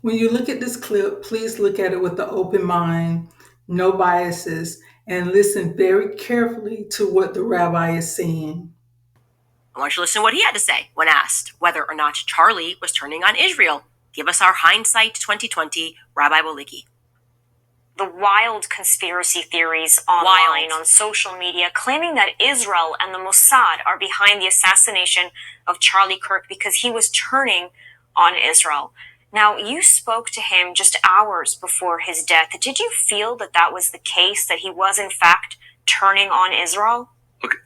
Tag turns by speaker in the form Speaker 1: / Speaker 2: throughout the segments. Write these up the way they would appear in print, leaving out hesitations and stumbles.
Speaker 1: When you look at this clip, please look at it with an open mind, no biases, and listen very carefully to what the rabbi is saying.
Speaker 2: I want you to listen to what he had to say when asked whether or not Charlie was turning on Israel. Give us our hindsight 2020, Rabbi Waliki.
Speaker 3: The wild conspiracy theories online on social media claiming that Israel and the Mossad are behind the assassination of Charlie Kirk because he was turning on Israel. Now, you spoke to him just hours before his death. Did you feel that that was the case, that he was in fact turning on Israel?
Speaker 4: Look,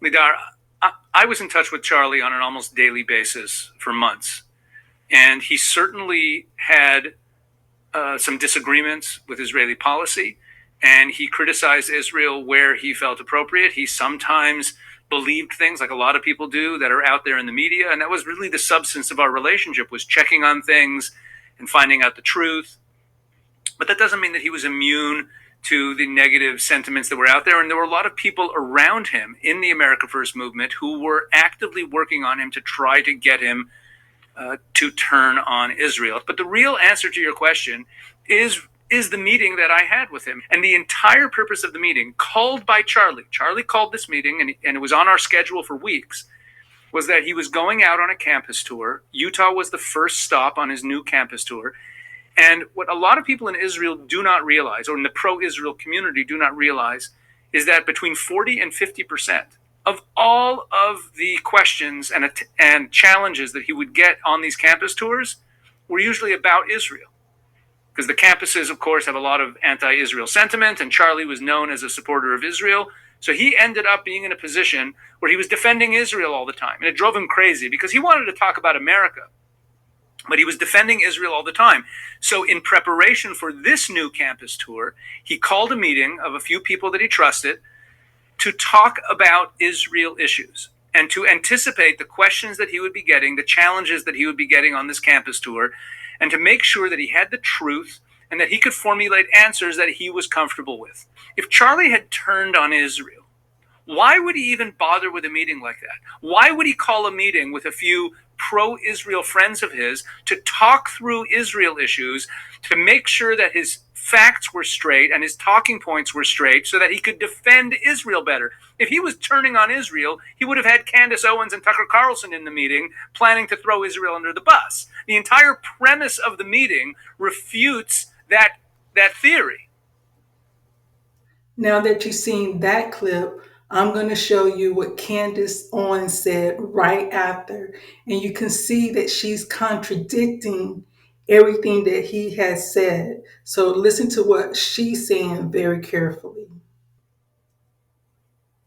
Speaker 4: Lidar, I was in touch with Charlie on an almost daily basis for months, and he certainly had some disagreements with Israeli policy, and he criticized Israel where he felt appropriate. He sometimes believed things, like a lot of people do, that are out there in the media, and that was really the substance of our relationship, was checking on things and finding out the truth. But that doesn't mean that he was immune to the negative sentiments that were out there. And there were a lot of people around him in the America First movement who were actively working on him to try to get him to turn on Israel. But the real answer to your question is the meeting that I had with him. And the entire purpose of the meeting, called by Charlie called this meeting, and it was on our schedule for weeks, was that he was going out on a campus tour. Utah was the first stop on his new campus tour. And what a lot of people in Israel do not realize, or in the pro-Israel community do not realize, is that between 40 and 50% of all of the questions and challenges that he would get on these campus tours were usually about Israel. Because the campuses, of course, have a lot of anti-Israel sentiment, and Charlie was known as a supporter of Israel. So he ended up being in a position where he was defending Israel all the time. And it drove him crazy because he wanted to talk about America, but he was defending Israel all the time. So in preparation for this new campus tour, he called a meeting of a few people that he trusted to talk about Israel issues and to anticipate the questions that he would be getting, the challenges that he would be getting on this campus tour, and to make sure that he had the truth and that he could formulate answers that he was comfortable with. If Charlie had turned on Israel, why would he even bother with a meeting like that? Why would he call a meeting with a few pro-Israel friends of his to talk through Israel issues, to make sure that his facts were straight and his talking points were straight so that he could defend Israel better? If he was turning on Israel, he would have had Candace Owens and Tucker Carlson in the meeting planning to throw Israel under the bus. The entire premise of the meeting refutes that theory.
Speaker 1: Now that you've seen that clip, I'm going to show you what Candace Owens said right after. And you can see that she's contradicting everything that he has said. So listen to what she's saying very carefully.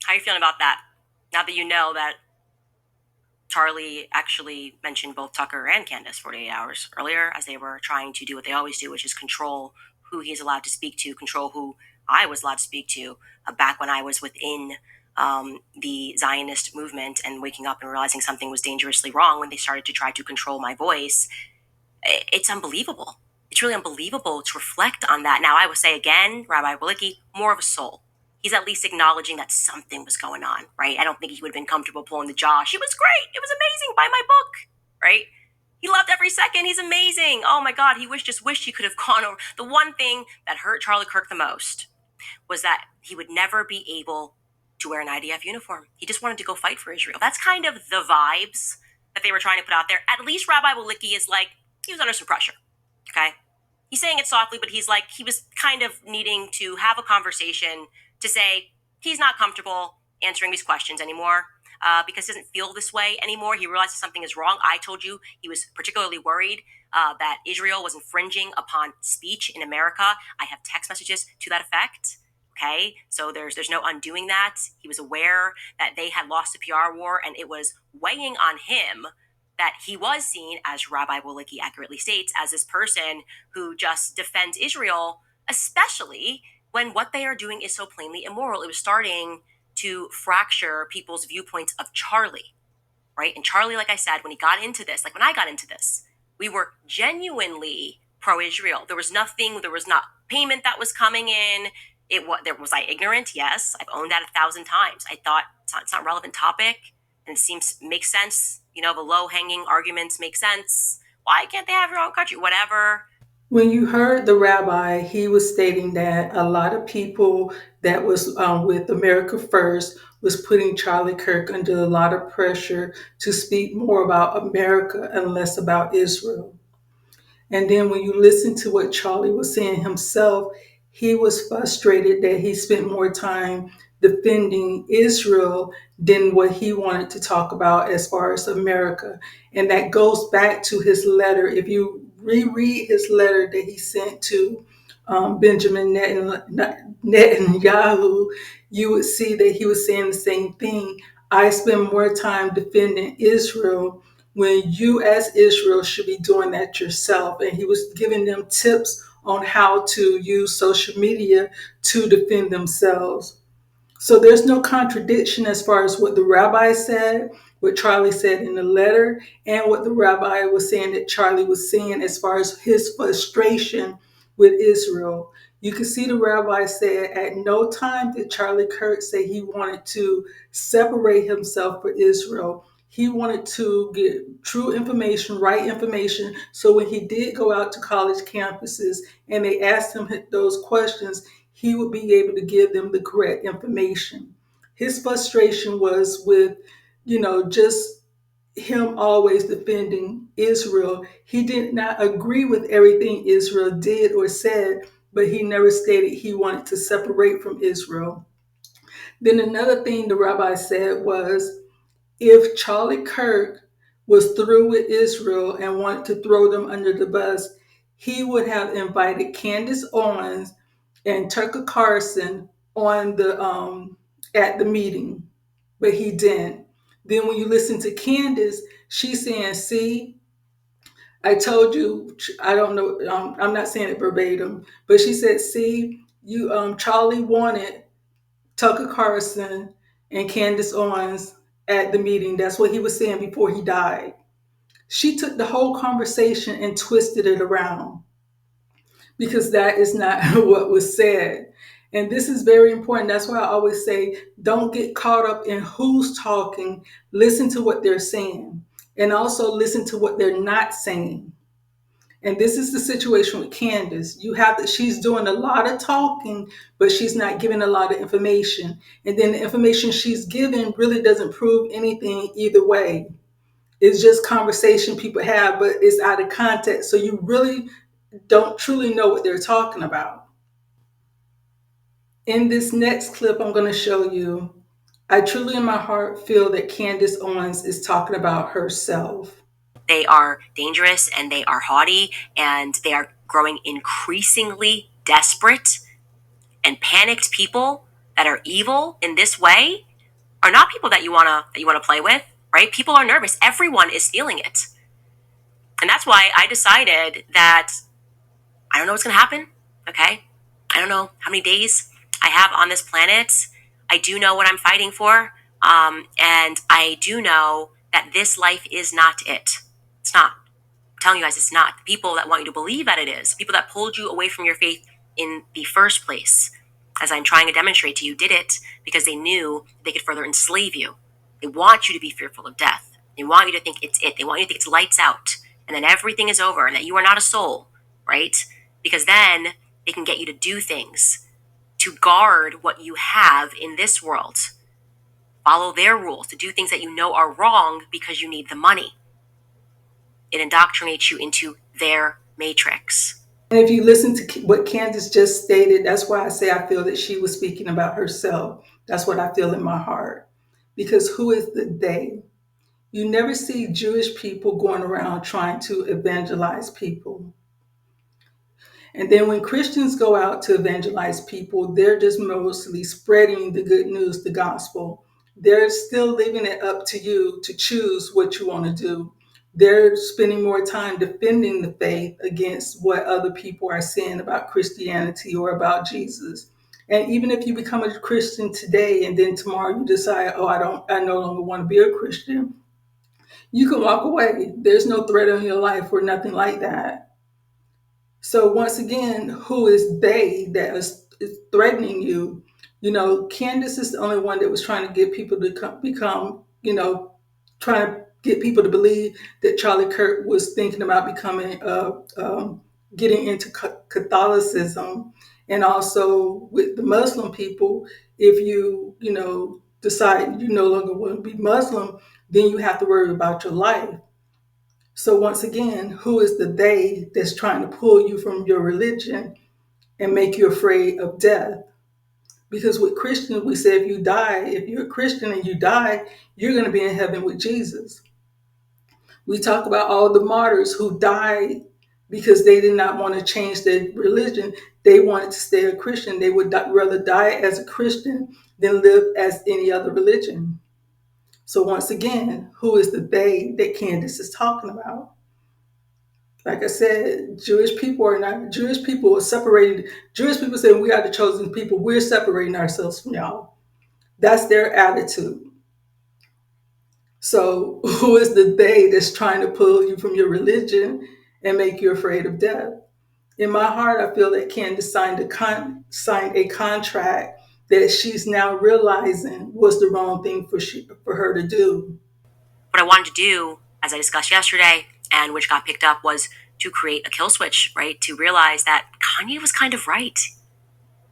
Speaker 2: How are you feeling about that? Now that you know that Charlie actually mentioned both Tucker and Candace 48 hours earlier as they were trying to do what they always do, which is control who he's allowed to speak to, control who I was allowed to speak to back when I was within the Zionist movement and waking up and realizing something was dangerously wrong when they started to try to control my voice. It's unbelievable. It's really unbelievable to reflect on that. Now, I would say again, Rabbi Waliki, more of a soul. He's at least acknowledging that something was going on, right? I don't think he would have been comfortable pulling the Josh. It was great. It was amazing. Buy my book, right? He loved every second. He's amazing. Oh my God, he just wished he could have gone over. The one thing that hurt Charlie Kirk the most was that he would never be able to wear an IDF uniform. He just wanted to go fight for Israel. That's kind of the vibes that they were trying to put out there. At least Rabbi Waliki is like, he was under some pressure, okay? He's saying it softly, but he was kind of needing to have a conversation to say he's not comfortable answering these questions anymore because he doesn't feel this way anymore. He realizes something is wrong. I told you he was particularly worried that Israel was infringing upon speech in America. I have text messages to that effect. Okay, so there's no undoing that. He was aware that they had lost the PR war, and it was weighing on him that he was seen, as Rabbi Waliki accurately states, as this person who just defends Israel, especially when what they are doing is so plainly immoral. It was starting to fracture people's viewpoints of Charlie, right? And Charlie, like I said, when he got into this, like when I got into this, we were genuinely pro-Israel. There was not payment that was coming in. Was I ignorant? Yes. I've owned that 1,000 times. I thought it's not a relevant topic, and it makes sense. The low-hanging arguments make sense. Why can't they have your own country? Whatever.
Speaker 1: When you heard the rabbi, he was stating that a lot of people that was with America First was putting Charlie Kirk under a lot of pressure to speak more about America and less about Israel. And then when you listen to what Charlie was saying himself, he was frustrated that he spent more time defending Israel than what he wanted to talk about as far as America. And that goes back to his letter. If you reread his letter that he sent to Benjamin Netanyahu, you would see that he was saying the same thing. I spend more time defending Israel when you as Israel should be doing that yourself. And he was giving them tips on how to use social media to defend themselves. So there's no contradiction as far as what the rabbi said, what Charlie said in the letter, and what the rabbi was saying that Charlie was saying as far as his frustration with Israel. You can see the rabbi said at no time did Charlie Kirk say he wanted to separate himself from Israel. He wanted to get true information, right information. So when he did go out to college campuses and they asked him those questions, he would be able to give them the correct information. His frustration was with, just him always defending Israel. He did not agree with everything Israel did or said, but he never stated he wanted to separate from Israel. Then another thing the rabbi said was, if Charlie Kirk was through with Israel and wanted to throw them under the bus, he would have invited Candace Owens and Tucker Carlson on the at the meeting, but he didn't. Then when you listen to Candace, she's saying, "See, I told you." I don't know. I'm not saying it verbatim, but she said, "See, you Charlie wanted Tucker Carlson and Candace Owens at the meeting." That's what he was saying before he died. She took the whole conversation and twisted it around because that is not what was said. And this is very important. That's why I always say, don't get caught up in who's talking. Listen to what they're saying, and also listen to what they're not saying. And this is the situation with Candace. You have that she's doing a lot of talking, but she's not giving a lot of information. And then the information she's giving really doesn't prove anything either way. It's just conversation people have, but it's out of context. So you really don't truly know what they're talking about. In this next clip, I'm going to show you, I truly in my heart feel that Candace Owens is talking about herself.
Speaker 2: They are dangerous and they are haughty and they are growing increasingly desperate, and panicked people that are evil in this way are not people that you want to play with, right? People are nervous. Everyone is feeling it. And that's why I decided that I don't know what's going to happen, okay? I don't know how many days I have on this planet. I do know what I'm fighting for, and I do know that this life is not it. It's not. I'm telling you guys, it's not. The people that want you to believe that it is, people that pulled you away from your faith in the first place, as I'm trying to demonstrate to you, did it because they knew they could further enslave you. They want you to be fearful of death. They want you to think it's it. They want you to think it's lights out, and then everything is over, and that you are not a soul, right? Because then they can get you to do things to guard what you have in this world. Follow their rules, to do things that you know are wrong because you need the money. It indoctrinates you into their matrix.
Speaker 1: And if you listen to what Candace just stated, that's why I say I feel that she was speaking about herself. That's what I feel in my heart. Because who is the they? You never see Jewish people going around trying to evangelize people. And then when Christians go out to evangelize people, they're just mostly spreading the good news, the gospel. They're still leaving it up to you to choose what you want to do. They're spending more time defending the faith against what other people are saying about Christianity or about Jesus. And even if you become a Christian today and then tomorrow you decide, oh, I no longer want to be a Christian, you can walk away. There's no threat on your life or nothing like that. So once again, who is they that is threatening you? Candace is the only one that was trying to get people to become, trying to get people to believe that Charlie Kirk was thinking about becoming getting into Catholicism, and also with the Muslim people, if you decide you no longer want to be Muslim, then you have to worry about your life. So once again, who is the they that's trying to pull you from your religion and make you afraid of death? Because with Christians, we say if you're a Christian and you die, you're going to be in heaven with Jesus. We talk about all the martyrs who died because they did not want to change their religion. They wanted to stay a Christian. They would rather die as a Christian than live as any other religion. So once again, who is the they that Candace is talking about? Like I said, Jewish people are separated. Jewish people say we are the chosen people. We're separating ourselves from y'all. That's their attitude. So who is the they that's trying to pull you from your religion and make you afraid of death? In my heart, I feel that Candace signed a contract that she's now realizing was the wrong thing for her to do.
Speaker 2: What I wanted to do, as I discussed yesterday, and which got picked up, was to create a kill switch, right? To realize that Kanye was kind of right.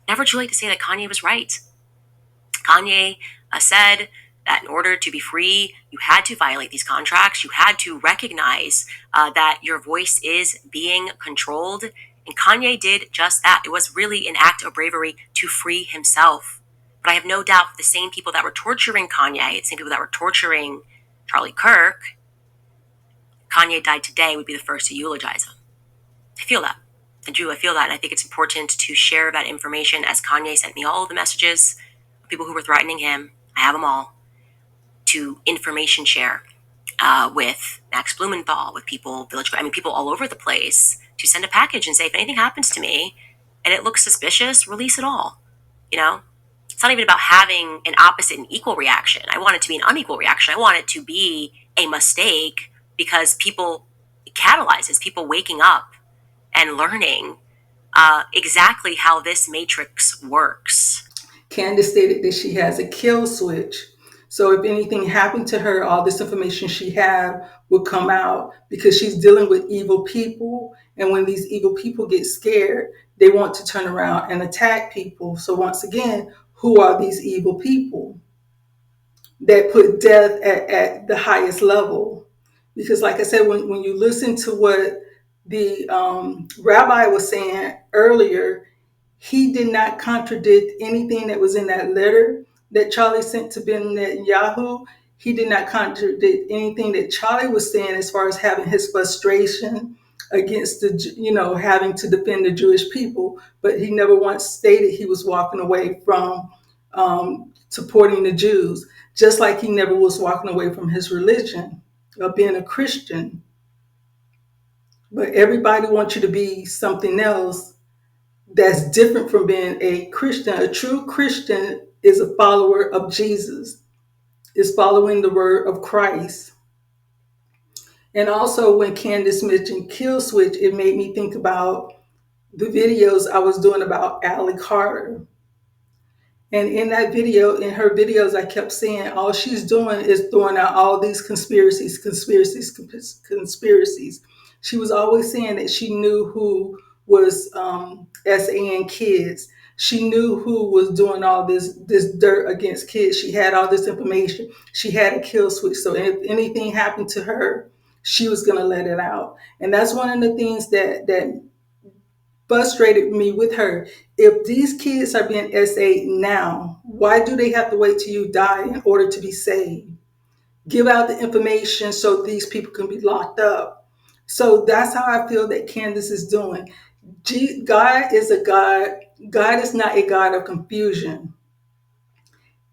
Speaker 2: Never too late to say that Kanye was right. Kanye said that in order to be free, you had to violate these contracts. You had to recognize that your voice is being controlled. And Kanye did just that. It was really an act of bravery to free himself. But I have no doubt that the same people that were torturing Kanye, the same people that were torturing Charlie Kirk, Kanye died today, would be the first to eulogize him. I feel that. I do. I feel that. And I think it's important to share that information, as Kanye sent me all of the messages of people who were threatening him. I have them all. To information share with Max Blumenthal, with people, people all over the place, to send a package and say, if anything happens to me and it looks suspicious, release it all. It's not even about having an opposite and equal reaction. I want it to be an unequal reaction. I want it to be a mistake, because it catalyzes people waking up and learning exactly how this matrix works.
Speaker 1: Candace stated that she has a kill switch. So if anything happened to her, all this information she had would come out, because she's dealing with evil people. And when these evil people get scared, they want to turn around and attack people. So once again, who are these evil people that put death at the highest level? Because like I said, when you listen to what the rabbi was saying earlier, he did not contradict anything that was in that letter that Charlie sent to Ben Netanyahu. He did not contradict anything that Charlie was saying as far as having his frustration against having to defend the Jewish people. But he never once stated he was walking away from supporting the Jews, just like he never was walking away from his religion of being a Christian. But everybody wants you to be something else that's different from being a Christian. A true Christian is a follower of Jesus, is following the word of Christ. And also, when Candace mentioned kill switch, it made me think about the videos I was doing about Allie Carter. And in her videos, I kept saying all she's doing is throwing out all these conspiracies. She was always saying that she knew who was SAing kids. She knew who was doing all this dirt against kids. She had all this information. She had a kill switch. So if anything happened to her, she was going to let it out. And that's one of the things that frustrated me with her. If these kids are being SA'd now, why do they have to wait till you die in order to be saved? Give out the information so these people can be locked up. So that's how I feel that Candace is doing. God is a God. God is not a God of confusion.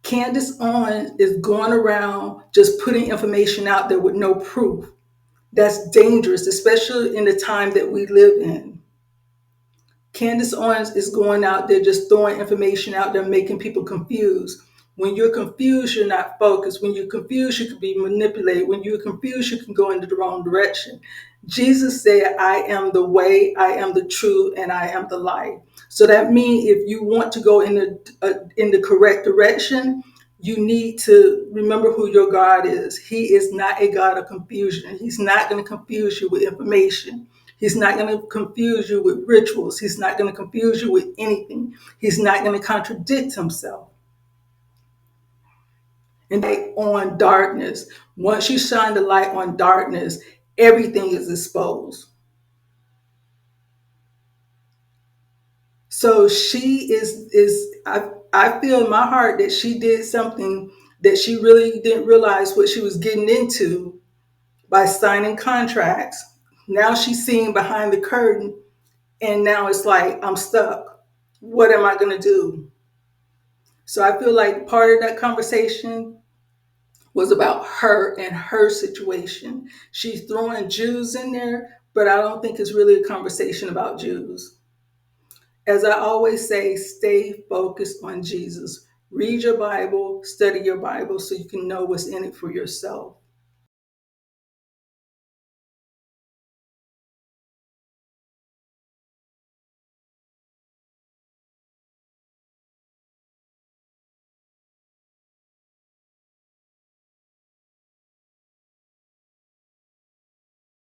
Speaker 1: Candace Owens is going around just putting information out there with no proof. That's dangerous, especially in the time that we live in. Candace Owens is going out there just throwing information out there, making people confused. When you're confused, you're not focused. When you're confused, you can be manipulated. When you're confused, you can go into the wrong direction. Jesus said, I am the way, I am the truth, and I am the life. So that means if you want to go in the correct direction, you need to remember who your God is. He is not a God of confusion. He's not going to confuse you with information. He's not going to confuse you with rituals. He's not going to confuse you with anything. He's not going to contradict himself. And on darkness, once you shine the light on darkness, everything is exposed. So she I feel in my heart that she did something that she really didn't realize what she was getting into by signing contracts. Now she's seeing behind the curtain, and now it's like, I'm stuck. What am I going to do? So I feel like part of that conversation was about her and her situation. She's throwing Jews in there, but I don't think it's really a conversation about Jews. As I always say, stay focused on Jesus. Read your Bible, study your Bible so you can know what's in it for yourself.